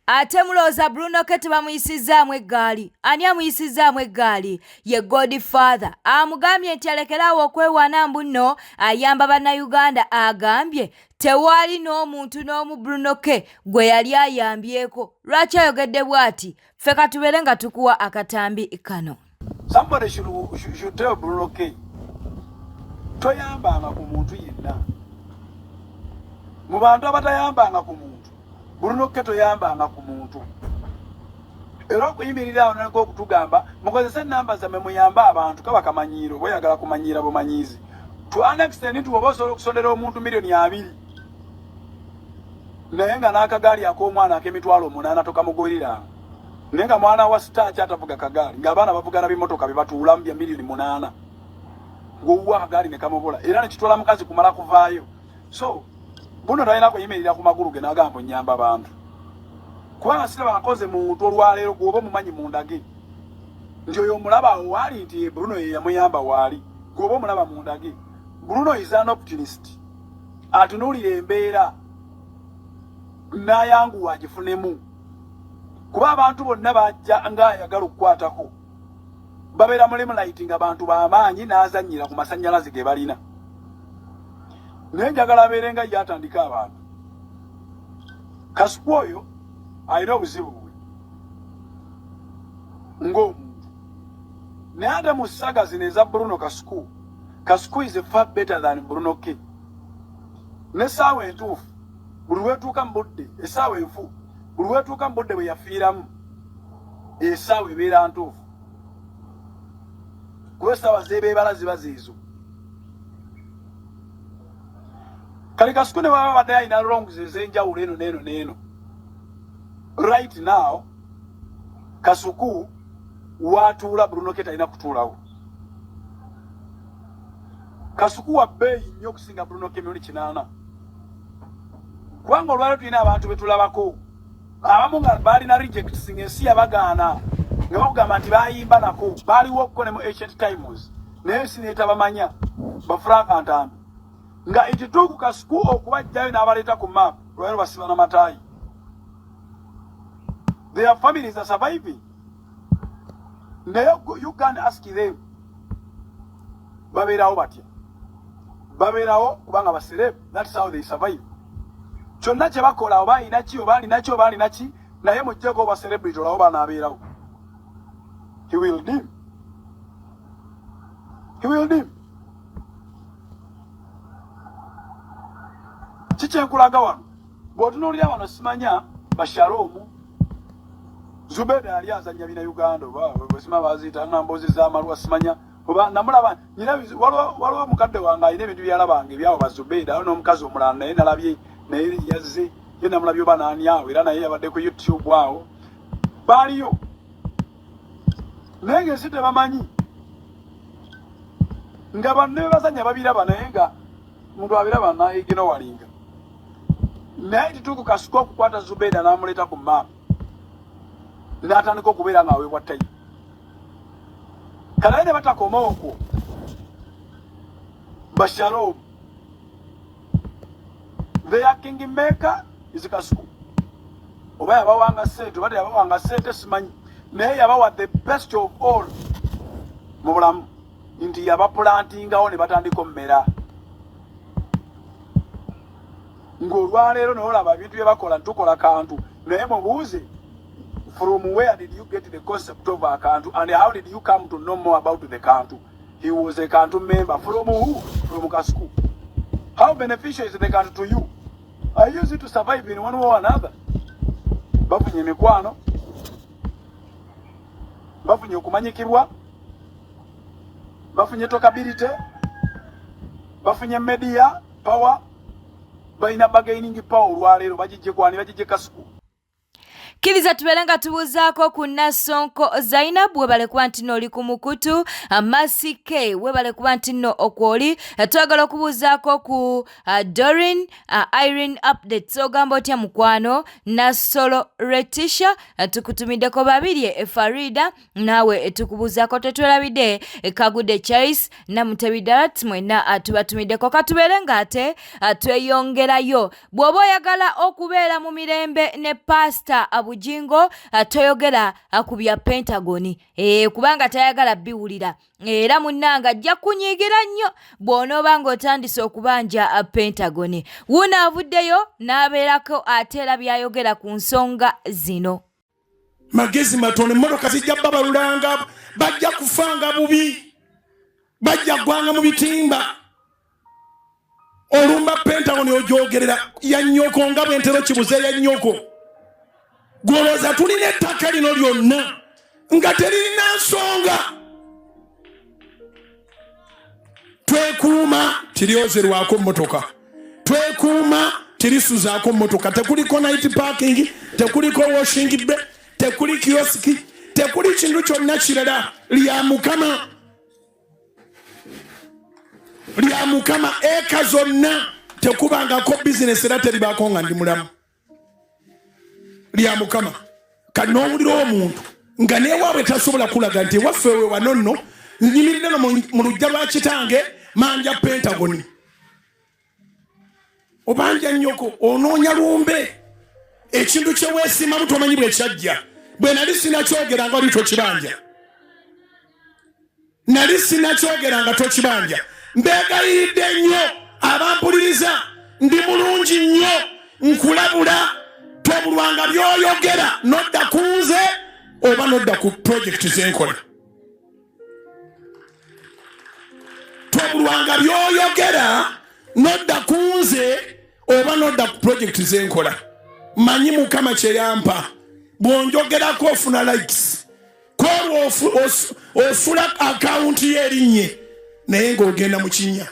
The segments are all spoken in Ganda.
ate mulooza Bruno Kete bamuyisizaamu eggaali. Ani amuyisizaamu eggaali? Ye Godfather. Amugambye nti alekeraawo okwewaana mbu nno ayamba bannayuganda. Agambye tewaali n'omuntu n'omu Bruno K gwe yali ayambyeko. Lwaki ayogedde bw'ati? Ffe katubeere nga tukuwa akatambi kano. Somebody should tell Bruno K toyambanga ku muntu yenna. Mu bantu abatayambanga ku muntu, Bruno K toyambanga ku muntu. Era okuyimirira awo n'okutugamba mukozese ennamba zammwe muyamba abantu kaba kamanyiiro bweyagala kumanyiira bumanyiizi. To an extent nti oba osobola okusondera omuntu miliyoni 2 naye nga n'akagaali ak'omwana ak'emitwalo 8 tokamugulira. Naye nga mwana wa star kyatavuga kagaali ng'abaana bavugana bimotoka bibatuulamu bya miliyoni 8 ng'owuwa akagaali ne kamubola era ne kitwala mukazi kumala kuvaayo. So Buno talina kuyimirira ku magulu ge n'agamba nnyamba abantu. Kubanga siraba akoze muntu olwaleero gw'oba mumanyi mundage nti oyo omulaba awo waali nti Bruno ye yamuyamba waali gw'oba omulaba mundage. Bruno is an optimist. Atunuulira embeera n'ayanguwa agifunemu. Kuba abantu bonna bajja ng'ayagala okukwatako babeera mulimu lighting abantu b'amaanyi n'azannyira ku masannyalaze ge balina. Naye njagala abeere nga yatandika abantu. Kasuku oyo alina obuzibu bwe ng'omuntu. Naye ate mu ssaga zino eza Bruno Kasuku is far better than Bruno K. N'essaawa entuufu buli lwetuuka mu budde essaawa enfu buli lwetuuka mu budde bwe yafiiramu essaawa ebeera ntuufu. Kuba essaawa z'ebeebala ziba zeezo. Kale Kasuku ne baba badde alina wrongs ez'enjawulo eno n'eno. Right now Kasuku watuula Bruno K talina kutuulawo. Kasuku wa bbeeyi nnyo okusinga Bruno K milioni 8. Kubanga olwaleero tulina abantu be tulabako abamu nga baalina rejects ng'ensi yabagaana nga bakugamba nti baayimba nako baaliwo okuko ne mu ancient times naye ensi neetabamanya bafranka ntambi nga ekituuku Kasuku okubajjayo n'abaleeta ku map olwaleero basiba n'amataayi. Their families are surviving. Naye you can ask them babeerawo batya? Babeerawo kubanga baserebu. That's how they survive. Kyonna kye bakola oba alina ki oba alina ki naye mujjeko oba celebrity olawo banaabeerawo. He will dim. Kikyenkulaga wano bw'otunuulira wano simanya Bashaloomu Zubeda yali azannya bina Uganda oba bwesima baziyita ngamboozi z'amalwa simanya oba namulaba nyina waliwo mukadde wange alina ebintu byalabanga ebyawo Bazubeda awo n'omukazi omulala naye nalabye naye yazze ye namulabye oba naani awo era naye yabadde ku YouTube awo baaliyo naye ng'ensi tebamanyi nga banne bazannya babiraba naye nga muntu abiraba naiginowalinga. Naye kituuku Kasuku okukwata Zubeda n'amuleeta ku map n'atandika okubeera ng'aweebwa ttayi. Kale ne batakoma okwo Bashaloomu their kingmaker is Kasuku. Oba yabawanga ssente oba teyabawanga ssente simanyi naye yabawa the best of all mu bulamu nti yabaplantingawo ne batandika ommera. Ng'olwaleero n'olaba ebintu bye bakola tukola kantu naye mubuuze from where did you get the concept of a kantu and how did you come to know more about the kantu? He was a kantu member. From who? From Kasuku. How beneficial is the kantu to you? I use it to survive in one way or another. Bafunye emikwano, bafunye okumanyikibwa, bafunye tokability, bafunye media power, balina bagaining power olwaleero bagijjekwani bagijje Kasuku. Kiriza tubelenga tubuzaako ku Nassonko Zainab webale kuba nti nno oli ku mukutu Masike webale kuba nti nno okwoli twagala okubuzaako ku Doreen Irene updates ogamba otya mukwano Nassolo Retisha tukutumiddeko babiri Farida naawe tukubuzaako tetwerabidde Kagude Charles na Mutebidarat mwena tubatumiddeko katubelenga ate tweyongerayo bw'oba oyagala okubeera mu mirembe ne Pastor bujingo toyogera ku bya Pentagon kubanga tayagala biwulira era munnanga ajja kunyigira nnyo bw'onooba ng'otandise okubanja Pentagon. Wuno avuddeyo n'abeerako ate era byayogera ku nsonga zino. Magezi matono emmotoka zijja babalulanga bajja kufanga bubi bajja gwanga mu bitimba olumba Pentagon ojogerera ya nnyoko nga bwentero kibuze ya nnyoko gwolooza tulina ettaka lino lyonna nga teririna nsonga twekuuma tiryozerwako mmotoka twekuuma tirisuzaako mmotoka tekuliko night parking tekuliko washing bay tekuli kioski tekuli kintu kyonna kirala lya mukama eka zonna tekubangako bizinesi era teribaako nga ndi mulamu lya mukama kati n'owulira omuntu nga neewaabwe tasobola kulaga nti waffe we wano nno nyimirire no mu lujja lwa kitange manja Pentagon obanja nnyoko onoonya lumbe ekintu kye weesimamu tomanyi bwe kyajja bwe nali sinakyogeranga oli tokibanja nali sinakyogeranga tokibanja mbegayiridde nnyo abampuliriza ndi mulungi nnyo nkulabula tobulwanga byoyogera nodda ku nze oba nodda ku projekiti zenkola tobulwanga byoyogera nodda ku nze oba nodda ku projekiti zenkola manyi mukama kyeyampa bwonjogerako ofuna likes kwolwo ofula akawunti yerinnye naye ng'ogenda mu kinnya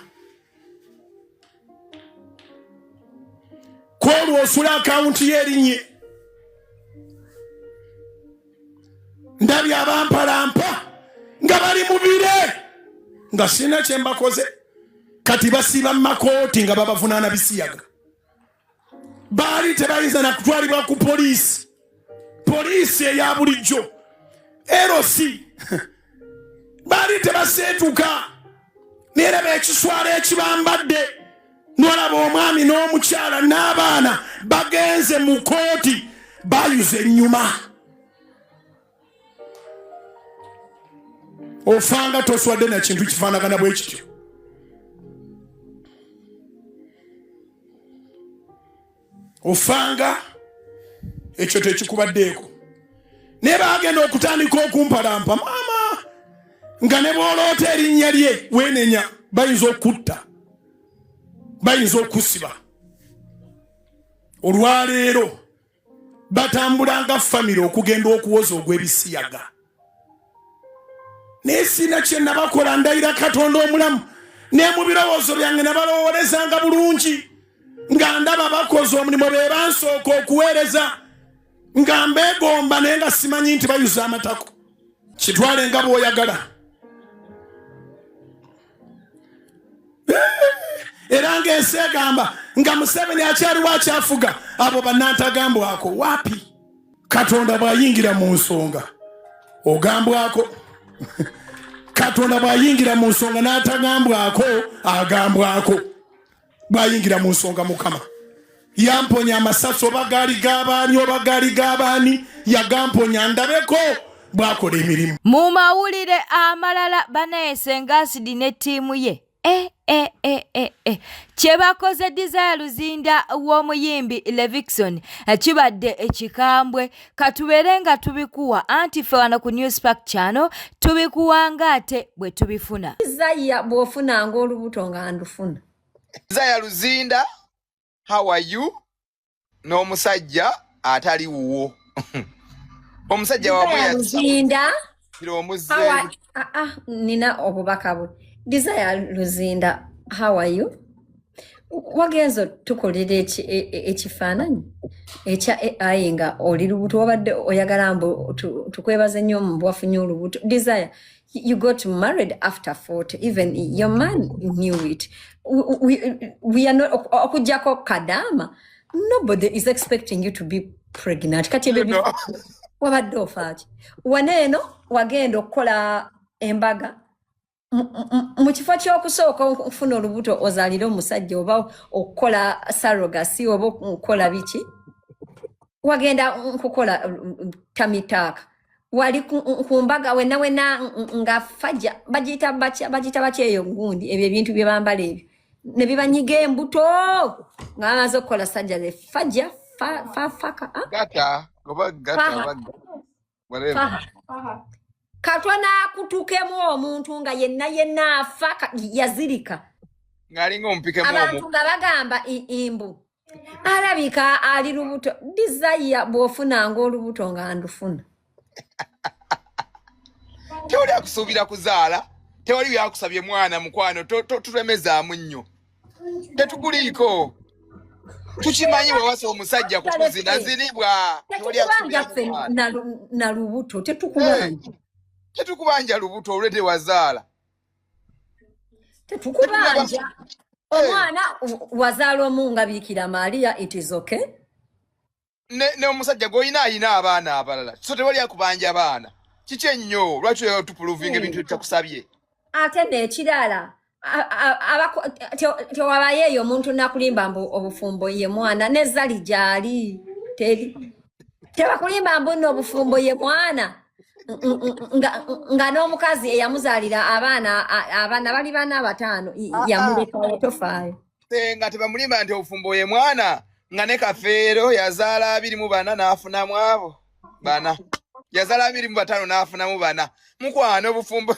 kwolwo ofula akawunti yerinnye ndabye abampalampa nga bali mu bire nga sina kye mbakoze kati basiba mu makooti nga babavunaana bisiyaga baali tebayinza na kutwalibwa ku poliisi eya bulijjo LC baali tebaseetuka neraba ekiswala ekibambadde nolaba omwami n'omukyala n'abaana bagenze mu kooti bayuze ennyuma ofanga toswadde na kintu kifaanagana bwe kityo ofanga ekyo tekikubaddeeko naye bagenda okutandika okumpalampa maama nga ne bw'oloota erinnya lye weenenya bayinza okutta bayinza okusiba olwaleero batambulanga famire okugenda okuwoza ogw'ebisiyaga naye sina kye nabakola ndayira Katonda omulamu ne mu birowoozo byange nabalowolezanga bulungi nga ndaba bakoze omulimu be bansooka okuweereza nga mbeegomba naye nga simanyi nti bayuza amatako kitwale nga bw'oyagala era ng'ensi egamba nga Museveni akyaliwo akyafuga abo bannantagambwako waapi Katonda bw'ayingira mu nsonga ogambwako Katonda bw'ayingira mu nsonga n'atagambwako agambwako bw'ayingira mu nsonga Mukama yamponya amasasi oba gaali g'abaani oba gaali g'abaani yagamponya ndabeko bwakola emirimu. Mu mawulire amalala Banayesenga Asidi ne ttiimu ye kye bakoze Desire Luzinda w'omuyimbi Levikson kibadde ekikambwe katubeere nga tubikuwa anti ffe wano ku Newspark Channel tubikuwanga ate bwe tubifuna. Desire bw'ofunanga olubuto nga ndufuna. Desire Luzinda, how are you? N'omusajja atali wuwo. Omusajja wabwe ya Luzinda. Omuzze. Nina obubaka bwe. Desire Luzinda, how are you? Wagenzo tukolera ekifaananyi ekya AI nga oli lubuto wabadde oyagala mbu tukwebaze nnyo mu bwafunye olubuto. Desire, you got married after 40. Even your man knew it. We are not okujjako Kadama. Nobody is expecting you to be pregnant. Kati baby wabadde ofaaki. Waneeno wagenda okukola embaga mu kifo ky'okusooka okufuna olubuto ozaalire omusajja oba okukola surrogacy oba okukola biki wagenda nkukola tamitaka wali kumbaga wena nga fajja bagita bacha eyo ngundi ebyo ebintu bye bambala ebyo ne bibanyiga embuto nga amaze okukola sajja fajja faka gata whatever katwana kutukemu omuntu nga yenna afaka yazirika ngalinga ompikemu abantu nga bagamba imbu alabika ali lubuto desire bw'ofunanga olubuto nga ndufuna tewali akusuubira kuzaala tewali byakusabye mwana mukwano tulemezaamu nnyo tetukuliiko tukimanyi wewasa omusajja kukuzinaziribwa na lubuto tetukubanja lubuto olwe tewazaala tetukubanja omwana wazaala omunga Bikira Maria it is okay ne omusajja goyina ayina abaana abalala so tewali akubanja abaana kiki ennyo lwaki tupuluvinga ebintu bitakusabye ate nekirala tewabayeeyo omuntu nakulimba mbu obufumbo ye mwana nezali gyali tebakulimba mbu nno obufumbo ye mwana nga n'omukazi eyamuzaalira abaana bali bana batano yamulekayo tofaayo nga tebamulimba nti obufumbo ye mwana nga ne Kafeero yazaala 24 n'afunamu abo bana yazaala 25 n'afunamu bana mukwano obufumbo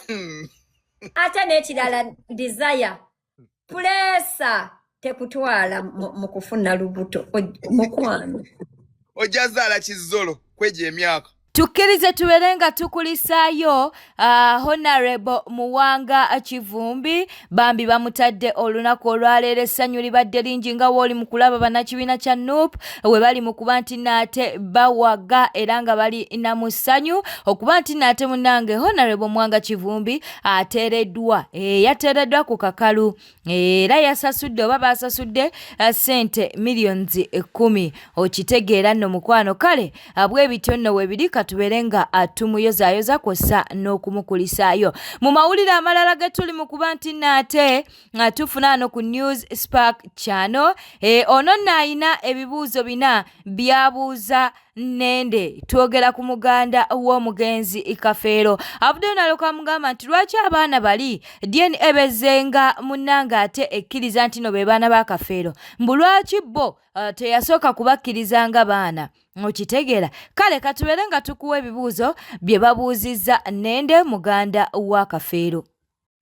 ate n'ekirala desire pulesa tekutwala mu kufuna lubuto mukwano ojja zaala kizzolo kweja emyaka tukkirize tubeere nga tukulisaayo Honorable Muwanga Kivumbi bambi bamutadde olunaku olwaleero essanyu libadde lingi nga wooli mu kulaba bannakibiina kya NUP we bali mu kuba nti naate bawaga era nga bali na mu ssanyu okuba nti naate munnange Honorable Muwanga Kivumbi ateereddwa yateereddwa ku kakalu era yasasudde oba baasasudde ssente millions 10 okitegeera nno mukwano kale bwebityo nno webiri tubeere nga tumuyozaayoza kw'ossa n'okumukulisaayo mu mawulire amalala ge tuli mu kuba nti naate tufuna ano ku News Spark Channel ono nno ayina ebibuuzo 4 byabuuza Nende twogera ku muganda w'omugenzi Kafeero Abdul naloka mugamba nti lwaki abaana bali DNA bezenga munnanga ate ekkiriza nti no be baana ba Kafeero mbu lwaki bo teyasooka kubakkirizanga baana okitegeera kale katubeere nga tukuwa ebibuuzo bye babuuzizza Nende muganda wa Kafeero.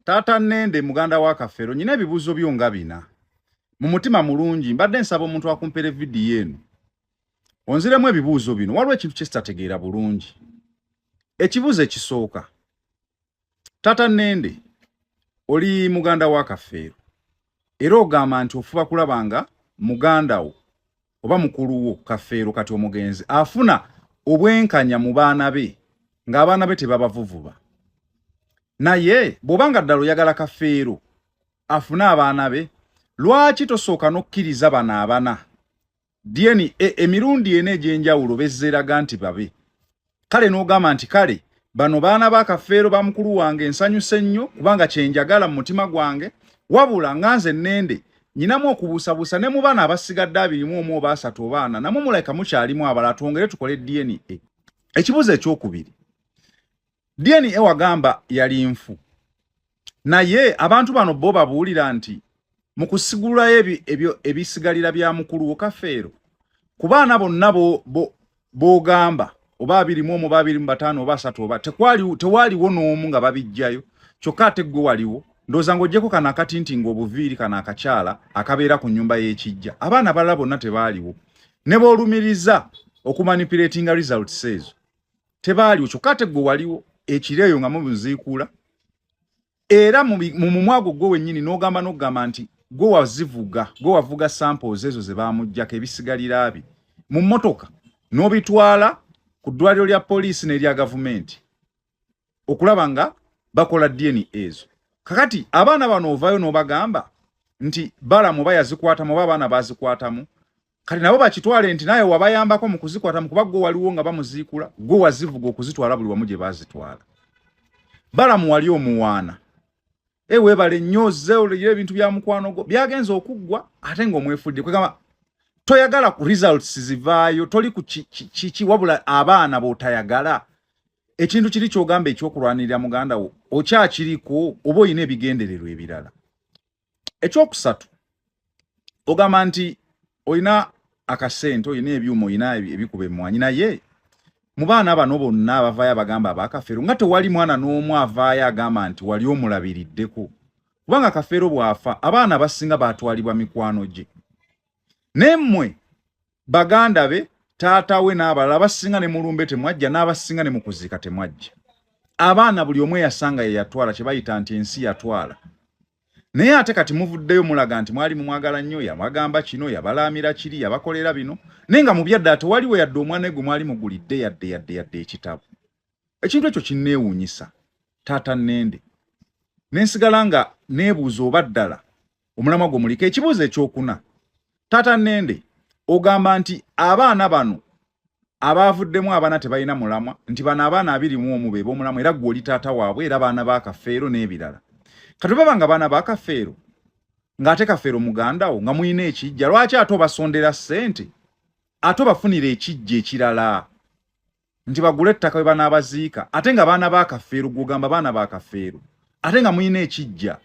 Taata Nende muganda wa Kafeero nyina ebibuuzo byo nga 4 mu mutima mulungi mbadde nsaba omuntu akumpere vidiyo eno onziremu ebibuuzo bino waliwo ekintu kye sitategeera bulungi. Ekibuuzo ekisooka Taata Nende oli muganda wa Kafeero era ogamba nti ofuba kulabanga muganda wo oba mukulu wo Kafeero kati omugenzi afuna obwenkanya mu baana be ng'abaana be tebabavuvuba naye bw'obanga ddala oyagala Kafeero afuna abaana be lwaki tosooka n'okkiriza bano abana DNA emirundi ene egy'enjawulo bezzeraga nti babe kale n'ogamba nti kale bano baana ba Kafeero ba mukulu wange nsanyuse nnyo kubanga kyenjagala mu mutima gwange wabula nganze Nende nyinamu okubuusabuusa ne mu baana abasigadde 21 oba 3 oba 4 namwe mulayika mukyalimu abala twongere tukole DNA. Ekibuuzo ekyokubiri DNA wagamba yali nfu naye abantu bano bo babuulira nti mu kusigula ebyo ebisigalira bya mukulu wo Kafeero ku baana bonna b'ogamba oba 21 oba 25 oba 3 oba tewaliwo n'omu nga babijjayo kyokka ate gwe waliwo ndowooza ng'oggyeko kana akatinti ng'obuviiri kana akakyala akabeera ku nnyumba y'ekijja abaana abalala bonna tebaaliwo ne boolumiriza okumanipulatinga results ezo tebaaliwo kyokka ate gwe waliwo ekireeyo nga mubuziikula era mu mumwago gwe wennyini n'ogamba nti gwe wavuga samples ezo ze baamuggyako ebisigalira bye mu mmotoka n'obitwala ku ddwaliro lya poliisi n'erya gavumenti okulaba nga bakola DNA ezo. Kakati abaana bano ovaayo n'obagamba nti balamu bayazikwatamu oba abaana bazikwatamu kati nabo bakitwale nti naye wabayambako mu kuzikwatamu kuba gwe waliwo nga bamuziikula gwe wazivuga okuzitwala buli wamu gye bazitwala. Balamu wali omuwaana weebale nnyo ozze oleyira ebintu bya mukwano gwo byagenza okuggwa ate ng'omwefudde kwegamba toyagala ku results zivaayo toli ku chi wabula abaana botayagala ekintu kiri kyogamba ekyokulwanirira muganda wo okyakiriko oba oyina ebigendererwa ebirala. Ekyokusatu ogamba nti oyina akasente oyina ebyuma oyina ebikuba emmwanyi naye mu baana bano bonna abavaayo abagamba abakafeero nga tewali mwana n'omu avaayo agamba nti wali omulabiriddeko kubanga Kafeero bwafa abaana basinga baatwalibwa mikwano gye. Nemmwe baganda be taata we n'abalala basinga ne mulumbe temwajja n'abasinga ne mukuziika temwajja. Abaana buli omwe yasanga ye yatwala kye bayita nti ensi yatwala. Naye ate kati muvuddeyo mulaga nti mwali mumwagala nnyo yabagamba kino yabalaamira kiri yabakolera bino nenga mu byadda tewaliwo yadde omwana gwe mwali mugulidde yadde ekitabo. Ekintu ekyo kinneewuunyisa taata Nnende. Nensigala nga neebuuza oba ddala omulamwa gwo muliko. Ekibuuzo ekyokuna taata Nnende ogamba nti abaana bano abaavuddemu abaana tebalina mulamwa nti bano abaana 21 be b'omulamwa era gwe oli taata waabwe era baana ba Kafeero n'ebirala. Kati baba baana ba Kafeero ng'ate Kafeero muganda wo nga muyina ekijja lwaki ate obasondera ssente ate obafunira ekijja ekirala nti bagule ettaka we banaabaziika ate nga baana ba Kafeero gw'ogamba baana ba Kafeero ate nga muyina ekijja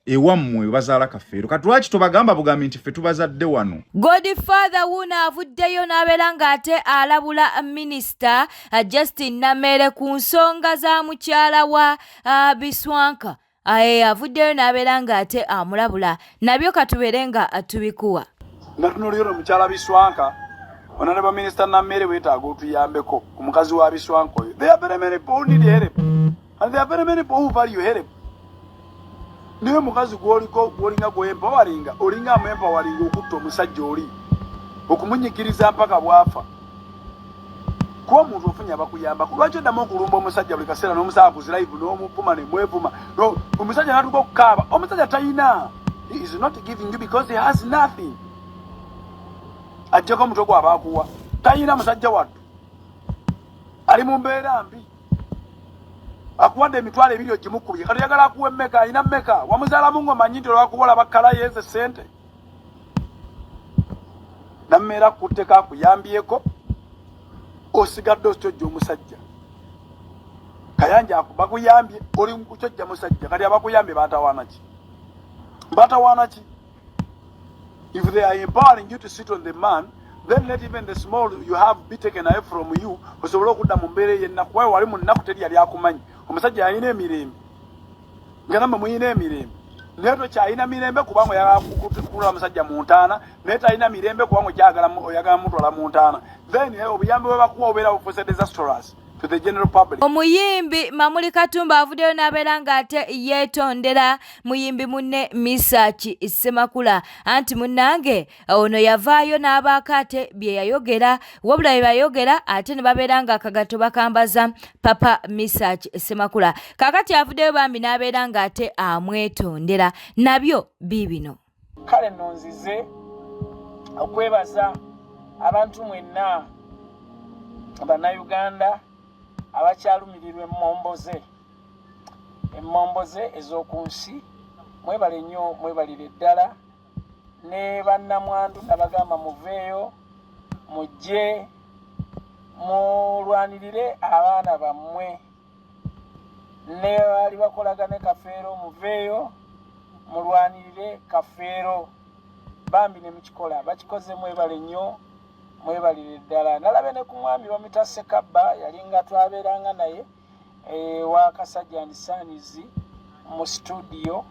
ewammwe bazaala Kafeero. Kati lwaki tobagamba bugambi nti ffe tubazadde wano? Godfather wuno avuddeyo n'abeera ng'ate alabula minisita Justin Namere ku nsonga za mukyala wa Biswanka. Avuddeyo n'abeera ng'ate amulabula nabyo katubeere nga tubikuwa. Nga tunuulira mukyala Biswanka ona ne ba minisita Namere weetaaga otuyambeko omukazi wa Biswanka oyo. They are very many people who need help and there are very many people who value help. Niwe mukazi gwolinga gw'empawalinga olinga amempawalinga okutta omusajja oli okumunyikiriza mpaka bwafa. Kuba omuntu ofunye abakuyamba lwaki oddamu okulumba omusajja buli kaseera n'omusaba ku ziraivu n'omupuma ne mwevuma omusajja n'atuuka okukaaba. Omusajja talina. He is not giving you because he has nothing. Ajjako omutwe gw'aba akuwa talina musajja wattu ali mu mbeera mbi akuwadde emitwalo 2 ogimukubye kati oyagala akuwa emmeka alina mmeka wamuzaalamu ng'omanyi nti olwakubola bakkala yeeze ssente nammeera kutteko akuyambyeko osigadde okyojja omusajja kayanja bakuyambye oli kukyojja musajja kati abakuyambye baatawaana ki? If they are empowering you to sit on the man, then let even the small you have be taken away from you. Osobola okudda mu mbeera y'ennaku wawe wali mu nnaku teri yali akumanyi omusajja alina emirembe nga namwe muyina emirembe naye tokyalina mirembe kubanga oyagala kukulula musajja mu ntaana naye talina mirembe kubanga oyagala mutwala mu ntaana then obuyambi bwe bakuwa obeera bufuuse disastrous to the general public. Omuyimbi Mamuli Katumba avuddeyo n'abeera ng'ate yeetondera muyimbi munne Misaki Ssemakula anti munnange ono yavaayo n'abaako ate bye yayogera wabula bye bayogera ate ne babeera ng'akagato bakambaza Papa Misaki Ssemakula. Kaakati avuddeyo bambi n'abeera ng'ate amwetondera nabyo biibino. Kale nno nzize okwebaza abantu mwenna Bannayuganda abakyalumirirwa emmomboze ez'oku nsi mwebale nnyo mwebalire ddala ne bannamwandu nabagamba muveeyo mujje mulwanirire abaana bammwe ne bali bakolagane Kafeero muveeyo mulwanirire Kafeero bambi ne mukikola bakikoze mwebale nnyo mwebalire ddala. Nalabe ne ku mwami bamita Ssekabba yalinga twabeeranga naye wa Kasajja and Sons mu studio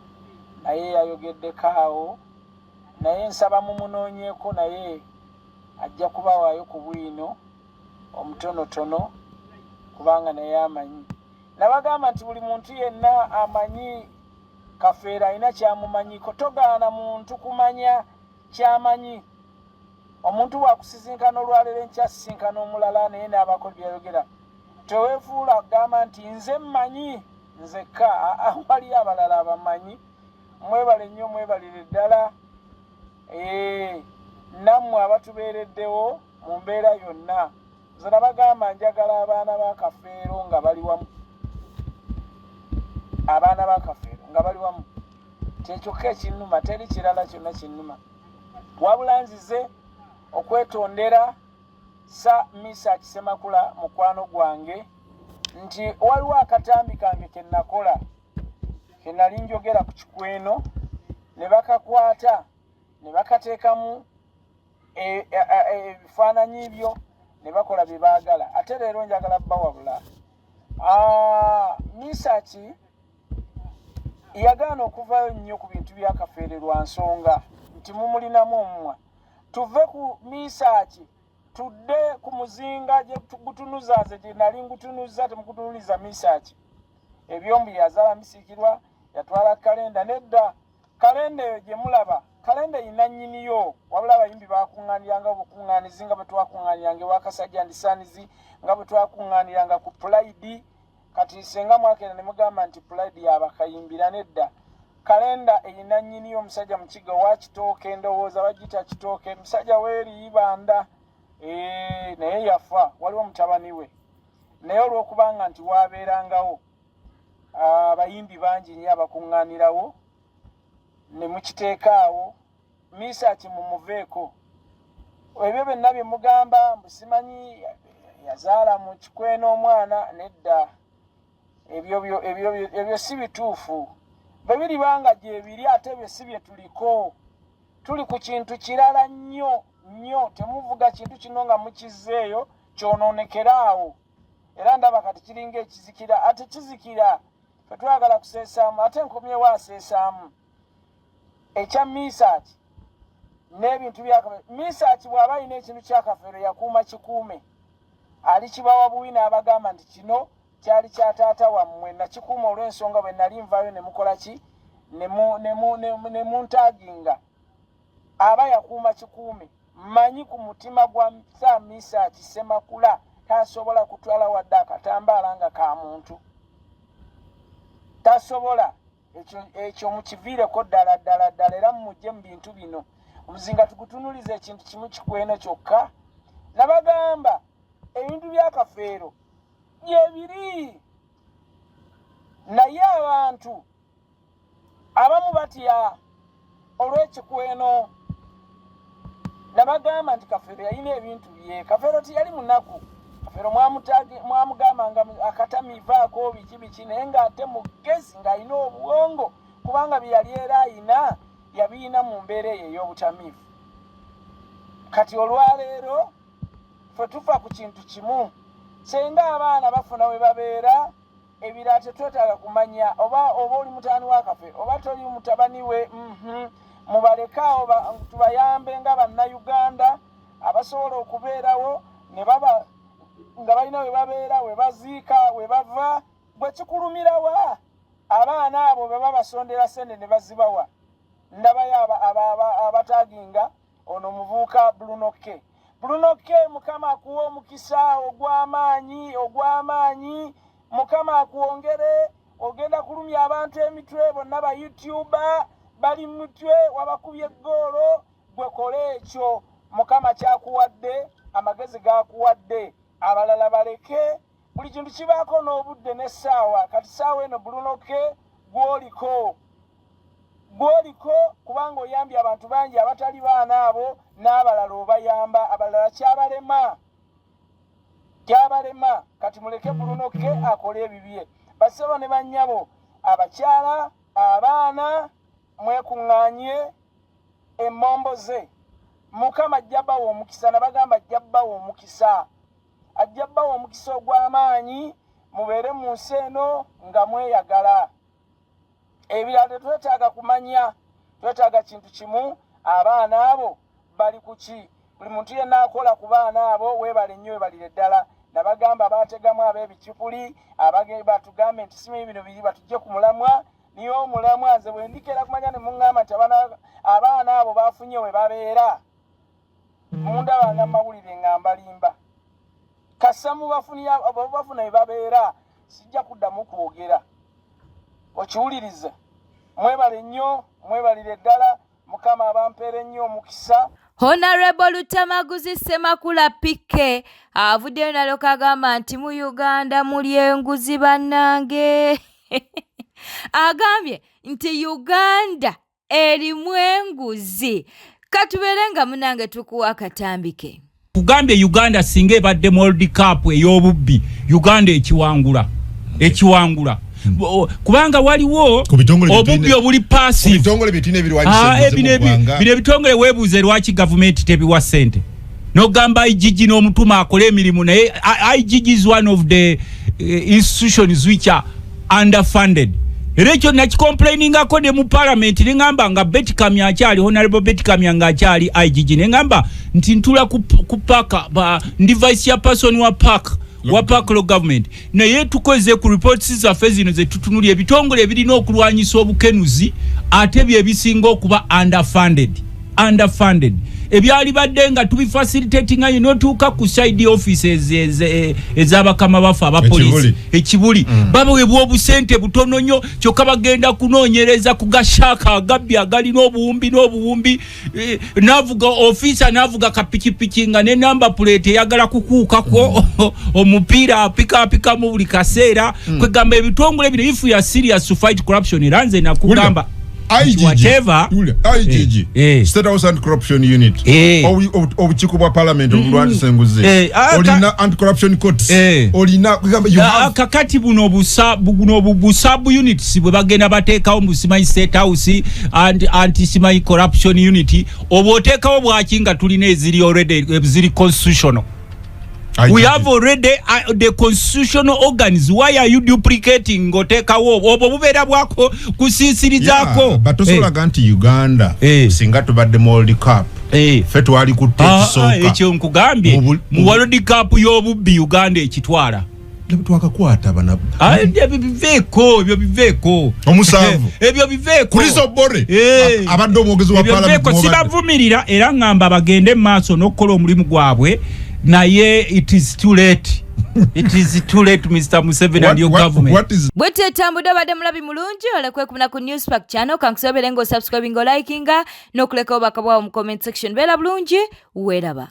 naye yayogeddeko awo naye nsaba mumunoonyeeko naye ajja kubawaayo ku bwino omutonotono kubanga naye amanyi. Nabagamba nti buli muntu yenna amanyi Kafeero alina kyamumanyiko togaana muntu kumanya kyamanyi. Omuntu wakusisinkana olwaleero enkyasisinkana omulala naye n'abako byayogera teweefuula agamba nti nze mmanyi nzekka wali abalala abamanyi. Mwebale nnyo mwebalire ddala nammwe abatubeereddewo mu mbeera yonna. Nze nabagamba njagala abaana ba Kafeero nga bali wamu. Abaana ba Kafeero nga bali wamu kyekyoka ekinnuma teri kirala kyonna kinnuma wabula nzize okwetondera sa Misa Kisemakula mukwano gwange nti waliwo akatambi kange ke nakola ke nali njogera ku Kikweno ne bakakwata ne bakateekamu ebifaananyi byo ne bakola bye baagala ate leero njagala bawabula Misa yagaana okuvayo nnyo ku bintu bya Kafeero lwa nsonga nti mumulinamu omumwa tuve ku Misa tudde ku muzinga gye gutunuzaze gye nali ngutunuza temukutunuliza Misa ebyombi yazaala misiikirwa yatwala kalenda nedda kalenda eyo gye mulaba kalenda ina nnyiniyo wabula abayimbi bakuŋŋaaniranga obukuŋŋaanizi nga bwe twakuŋŋaaniranga ewa Kasajja and Sons nga bwe twakuŋŋaaniranga ku Pride kati senga mwakera ne mugamba nti Pride yabakayimbira nedda kalenda eyina nnyiniyo omusajja mukiga wa Kitooke ndowooza bagita Kitooke musajja weeri Ibanda naye yafa waliwo mutabani we naye olw'okubanga nti waabeerangawo abayimbi bangi nnyo abakuŋŋaanirawo ne mukiteekaawo Misa mumuveeko ebyo byonna bye mugamba mbusimanyi yazaala mu Kikweno omwana nedda ebyo si bituufu bwe biribanga gye biri ate ebyo si bye tuliko tuli ku kintu kirala nnyo temuvuga kintu kino nga mukizzeeyo kyonoonekeraawo era ndaba kati kiringa ekizikira ate kizikira fe twagala kuseesaamu ate nkomyewo aseesaamu ekya Misa n'ebintu bya Misa bw'aba alina ekintu kya Kafeero yakuuma kikuume alikibawa buwi n'abagamba nti kino kyali kya taata wammwe nakikuuma olw'ensonga bwe nali nvayo ne mukola ki ne muntaaginga aba yakuuma kikuume mmanyi ku mutima gwa Misa Kisemakula tasobola kutwala wadde akatambaala nga ka muntu tasobola ekyo mukiviireko ddala era mujje mu bintu bino omuzinga tugutunuliza ekintu kimu Kikweno kyokka nabagamba ebintu bya Kafeero gyebiri naye abantu abamu batya olw'Ekikweno nabagamba nti Kafeero yalina ebintu bye Kafeero tiyali munaku Kafeero mwamugamba nga akatamivaako biki naye ng'ate mugezi ng'alina obwongo kubanga bye yali era ayina yabiina mu mbeera eyo ey'obutamiivu kati olwaleero ffe tufa ku kintu kimu senga abaana bafuna we babeera ebirala tetwetaaga kumanya oba oli mutaani wa Kafeero oba toli mutabani we mubalekaawo tubayambe nga bannayuganda abasobola okubeerawo ne baba nga balina we babeera we baziika we bava bwe kikulumirawa abaana abo be babasondera ssente ne bazibawa ndabayo abataaginga ono omuvubuka Bruno K Mukama akuwa omukisa ogw'amaanyi Mukama akuwongere ogenda kulumya abantu emitwe bonna ba YouTuber bali mutwe wabakubye eggoolo gwe kola ekyo Mukama kyakuwadde amagezi gakuwadde abalala baleke buli kintu kibaako n'obudde n'essaawa kati ssaawa eno Bruno K gwoliko kubanga oyambye abantu bangi abatali baana abo n'abalala obayamba abalala kyabalema kati muleke Bruno K akole ebibye basebo ne bannyabo abakyala abaana mwekuŋŋaanye emmombo ze Mukama ajja bawa omukisa nabagamba ajja bawa omukisa ogw'amaanyi mubeere mu nsi eno nga mweyagala ebirala tetwetaaga kumanya twetaaga kintu kimu abaana abo bali ku ki buli muntu yenna akola ku baana abo weebale nnyo weebalire ddala nabagamba abategamu ab'ebicupuli batugambe nti simi bino biri batujje ku mulamwa niyo omulamwa nze bwe ndikeera kumanya ne muŋŋamba nti abaana abo bafunye we babeera mundabanga mawulire nga mbalimba kasa bafuna we babeera sijja kuddamu kwogera okiwuliriza mwebale nnyo mwebalire ddala Mukama abampeere nnyo omukisa Honorable Lutamaguzi Semakula PK avuddeyo nalo kagamba nti mu Uganda muli enguzi bannange agambye nti Uganda erimu enguzi katubelenga munange tukuwa akatambike. Kugambye Uganda singa ebadde World Cup ey'obubbi Uganda ekiwangula kubanga waliwo obubbi obuli passive bitongole bitine ebirwanyise bino ebitongole weebuuze lwaki government tebiwa sente n'ogamba IGG n'omutuma akole emirimu naye IGG is one of the institutions which are underfunded. Era ekyo nakikomplainingako ne mu parliament ne ngamba nga Betty Kamya akyali Honorable Betty Kamya nga akyali IGG ne ngamba nti ntula ku park ndi vice chairperson wa park lo government naye tukoze ku reports zaffe zino ze tutunuli ebitongole ebirina okulwanyisa obukenuzi ate bye bisinga okuba underfunded ebyali badde nga tubifacilitating ayo notuuka ku side offices ez'abakama bafa abapolisi ekibuli babaweebwa obusente butono nnyo kyokka bagenda kunoonyereza ku gashaka agabbi agalina obuwumbi navuga officer navuga kapikipiki nga ne number plate eyagala kukuukako omupiira apika mu buli kaseera kwegamba ebitongole bino if you are serious to fight corruption era nze nakugamba IGG State House Anti-Corruption Unit obukiiko bwa Parliament obulwanyisa enguzi olina Anti-Corruption Courts olina kakati buno sub units bwe bagenda bateekawo mu Simanyi State House and Anti-Simanyi Corruption Unity oboteekawo bwaki nga tulina eziri constitutional. We have already the constitutional organs. Why are you duplicating ngotekawo obwo bubeera bwako kusiisirizako batosola ganti Uganda singa tubadde World Cup fe twali kutekisoka ekyo nkugambye mu World Cup y'obubbi Uganda ekitwala twakakwata bana ebyo biveeko omusanvu ebyo biveeko Kristo Bore abadde omwogezi wa Parliament sibavumirira era ngamba bagende maaso n'okukola omulimu gwabwe naye it is too late Mr. Museveni and your government. Bwete tambudde obadde mulabi mulungi olekwekubina ku Newspark channel kankusobere ngo subscribing ngo likinga n'okuleka obubaka bwawo mu comment section. Beera bulungi weeraba.